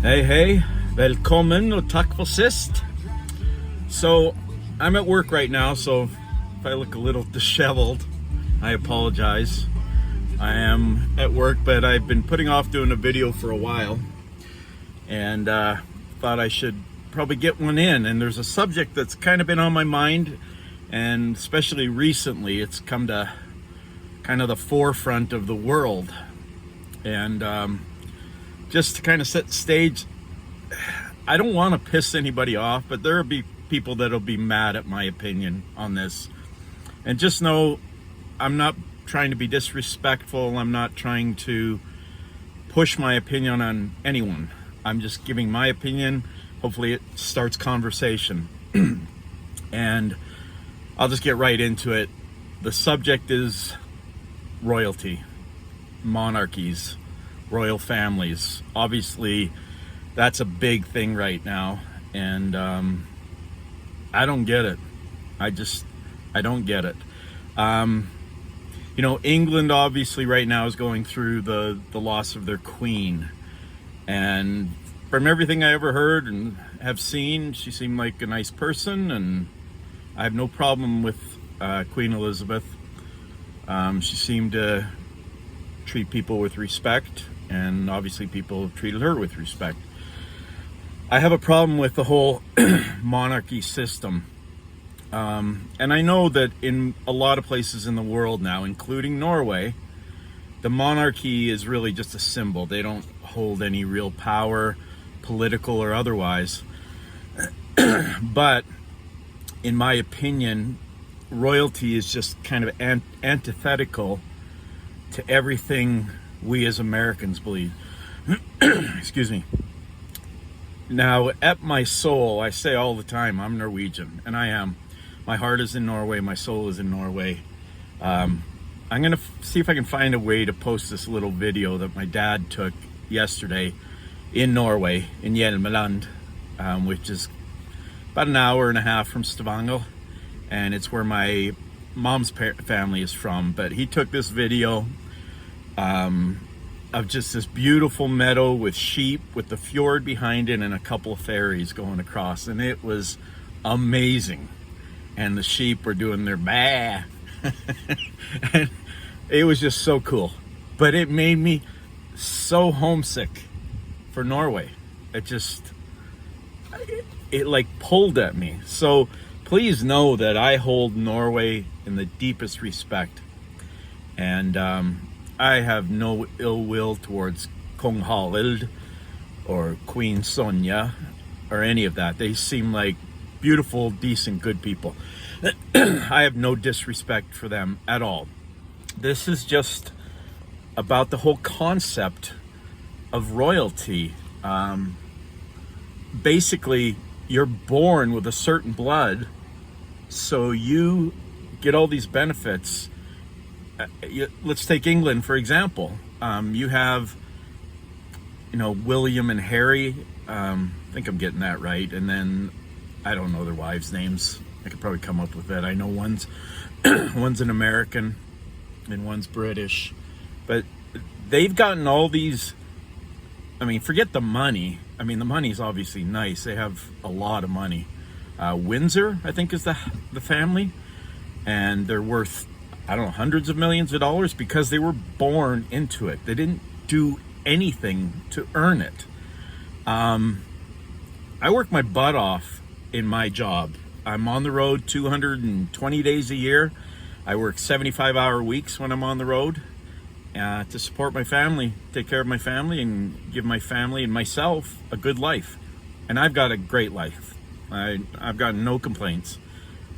Hey, velkommen och tack för sist. So, I'm at work right now, so if I look a little disheveled, I apologize. I am at work, but I've been putting off doing a video for a while, and thought I should probably get one in. And there's a subject that's kind of been on my mind, and especially recently, it's come to kind of the forefront of the world. And just to kind of set the stage, I don't want to piss anybody off, but there will be people that'll be mad at my opinion on this. And just know, I'm not trying to be disrespectful. I'm not trying to push my opinion on anyone. I'm just giving my opinion. Hopefully it starts conversation. And I'll just get right into it. The subject is royalty, monarchies, royal families. Obviously, that's a big thing right now, and I don't get it. I don't get it. England obviously right now is going through the loss of their queen, and from everything I ever heard and have seen, she seemed like a nice person, and I have no problem with Queen Elizabeth. She seemed to treat people with respect, and obviously people treated her with respect. I have a problem with the whole monarchy system. And I know that in a lot of places in the world now, including Norway, the monarchy is really just a symbol. They don't hold any real power, political or otherwise. But in my opinion, royalty is just kind of antithetical to everything we as Americans believe. Excuse me. Now, at my soul, I say all the time, I'm Norwegian, and I am. My heart is in Norway, my soul is in Norway. I'm gonna see if I can find a way to post this little video that my dad took yesterday in Norway, in Hjelmeland, which is about an hour and a half from Stavanger, and it's where my mom's family is from. But he took this video of just this beautiful meadow with sheep, with the fjord behind it, and a couple of ferries going across, and it was amazing. And the sheep were doing their bah. And it was just so cool. But it made me so homesick for Norway. It like pulled at me. So please know that I hold Norway in the deepest respect. And I have no ill will towards Kong Harald or Queen Sonja or any of that. They seem like beautiful, decent, good people. I have no disrespect for them at all. This is just about the whole concept of royalty. Basically, you're born with a certain blood, so you get all these benefits. Let's take England, for example. You have, William and Harry. I think I'm getting that right. And then I don't know their wives' names. I could probably come up with that. I know one's an American and one's British. But they've gotten all these, forget the money. The money's obviously nice. They have a lot of money. Windsor, I think, is the family. And they're worth, hundreds of millions of dollars because they were born into it. They didn't do anything to earn it. I work my butt off in my job. I'm on the road 220 days a year. I work 75-hour weeks when I'm on the road to support my family, take care of my family, and give my family and myself a good life. And I've got a great life. I've got no complaints.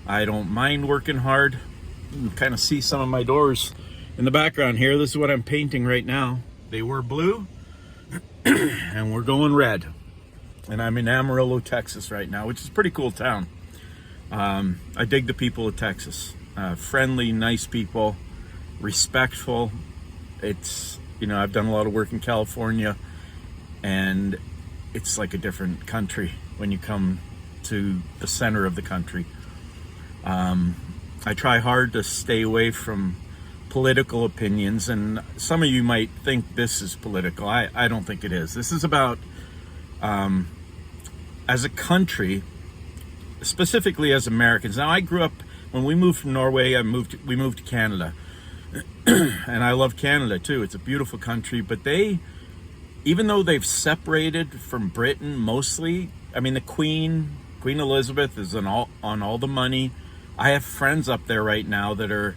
I don't mind working hard. You can kind of see some of my doors in the background here. This is what I'm painting right now. They were blue and we're going red. And I'm in Amarillo, Texas right now, which is a pretty cool town. I dig the people of Texas. Friendly, nice people, respectful. It's, I've done a lot of work in California, and it's like a different country when you come to the center of the country. I try hard to stay away from political opinions, and some of you might think this is political. I don't think it is. This is about as a country, specifically as Americans. Now, I grew up, when we moved from Norway, we moved to Canada. And I love Canada too. It's a beautiful country, but even though they've separated from Britain mostly, I mean, the Queen Elizabeth is on all the money. I have friends up there right now that are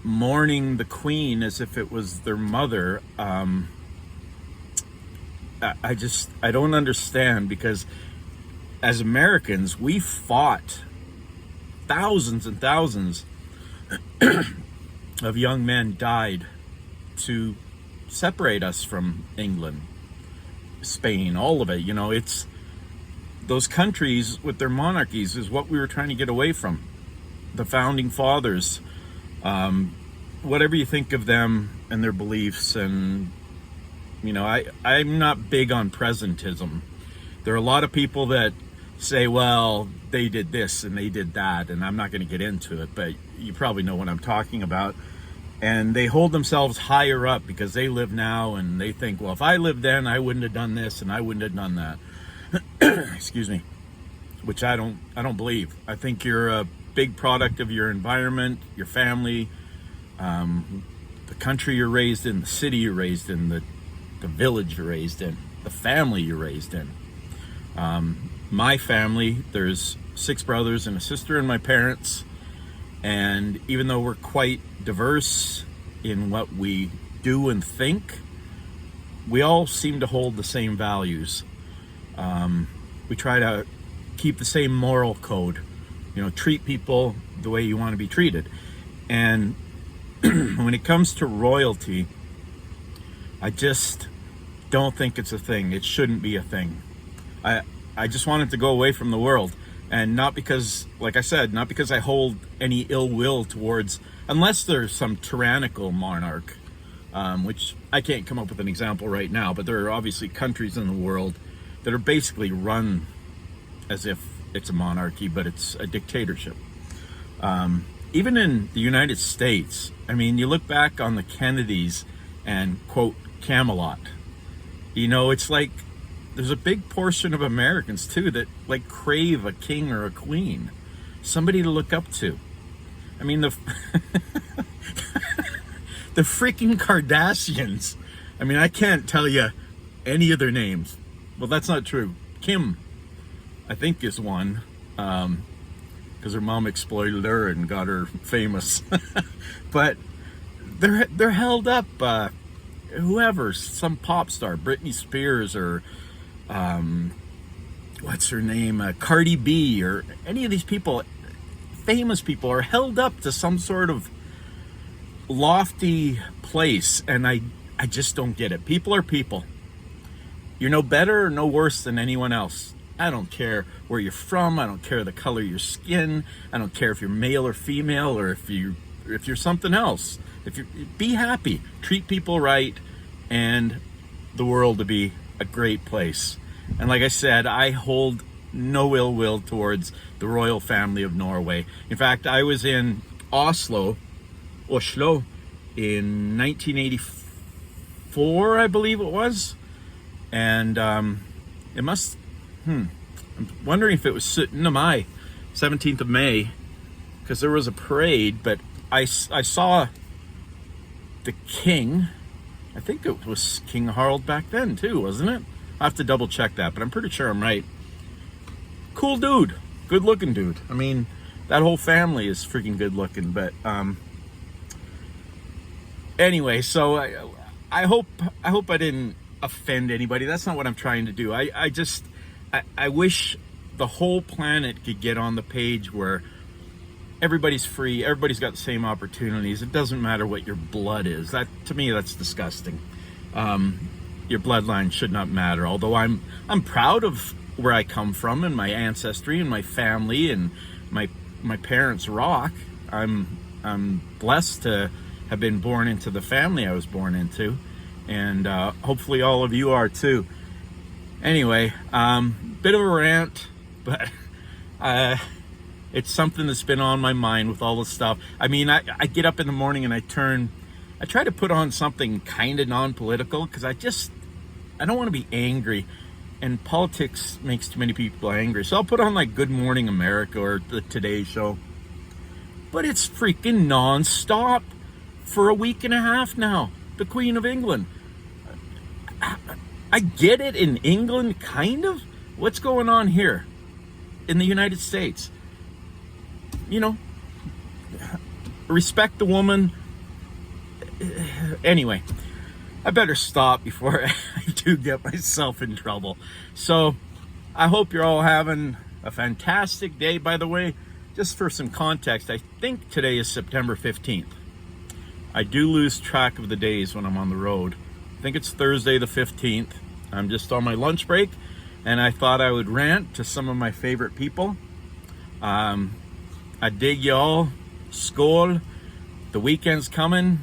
mourning the Queen as if it was their mother. I don't understand, because as Americans, we fought thousands and thousands of young men died to separate us from England, Spain, all of it. You know, it's those countries with their monarchies is what we were trying to get away from. The founding fathers, whatever you think of them and their beliefs, and you know, I'm not big on presentism. There are a lot of people that say, well, they did this and they did that, and I'm not going to get into it, but you probably know what I'm talking about. And they hold themselves higher up because they live now, and they think, well, if I lived then, I wouldn't have done this and I wouldn't have done that. Excuse me. Which I don't believe. I think you're a big product of your environment, your family, the country you're raised in, the city you're raised in, the village you're raised in, the family you're raised in. My family, there's 6 brothers and a sister and my parents, and even though we're quite diverse in what we do and think, we all seem to hold the same values. We try to keep the same moral code, you know, treat people the way you want to be treated. And when it comes to royalty, I just don't think it's a thing. It shouldn't be a thing. I just want it to go away from the world. And not because, like I said, not because I hold any ill will towards, unless there's some tyrannical monarch, which I can't come up with an example right now, but there are obviously countries in the world that are basically run as if it's a monarchy, but it's a dictatorship. Even in the United States, I mean, you look back on the Kennedys and, quote, Camelot. You know, it's like there's a big portion of Americans too that like crave a king or a queen, somebody to look up to. I mean, the freaking Kardashians. I mean, I can't tell you any of their names. Well, that's not true. Kim, I think, is one, because her mom exploited her and got her famous. But they're held up. Whoever, some pop star, Britney Spears, or what's her name, Cardi B, or any of these people, famous people, are held up to some sort of lofty place, and I just don't get it. People are people. You're no better or no worse than anyone else. I don't care where you're from. I don't care the color of your skin. I don't care if you're male or female, or if you're something else. Be happy, treat people right, and the world to be a great place. And like I said, I hold no ill will towards the royal family of Norway. In fact, I was in Oslo, in 1984, I believe it was. And it must, I'm wondering if it was 17th of May, because there was a parade, but I saw the king. I think it was King Harald back then too, wasn't it? I have to double check that, but I'm pretty sure I'm right. Cool dude, good looking dude. I mean, that whole family is freaking good looking. But anyway, so I hope I didn't offend anybody. That's not what I'm trying to do. I wish the whole planet could get on the page where everybody's free, everybody's got the same opportunities. It doesn't matter what your blood is. That, to me, that's disgusting. Your bloodline should not matter. Although I'm proud of where I come from and my ancestry and my family, and my parents rock. I'm blessed to have been born into the family I was born into, and hopefully all of you are too. Anyway, bit of a rant, but it's something that's been on my mind with all this stuff. I mean, I get up in the morning and I try to put on something kind of non-political, because I don't want to be angry. and politics makes too many people angry. So I'll put on like Good Morning America or the Today Show. But it's freaking non-stop for a week and a half now. The Queen of England. I get it in England, kind of. What's going on here in the United States? You know, respect the woman. Anyway, I better stop before I do get myself in trouble. So I hope you're all having a fantastic day. By the way, just for some context, I think today is September 15th. I do lose track of the days when I'm on the road. I think it's Thursday the 15th. I'm just on my lunch break, and I thought I would rant to some of my favorite people. I dig y'all. Skål. The weekend's coming.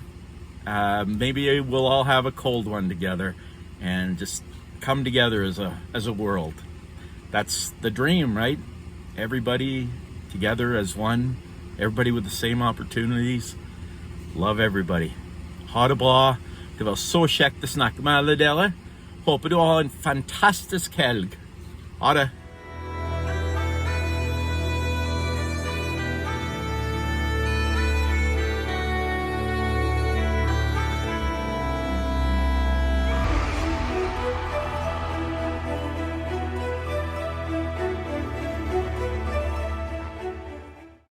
Maybe we'll all have a cold one together and just come together as a world. That's the dream, right? Everybody together as one. Everybody with the same opportunities. Love everybody. Ha det bra. Det var så kjekt å snakke med alle dere. Håper du har en fantastisk helg. Ha det.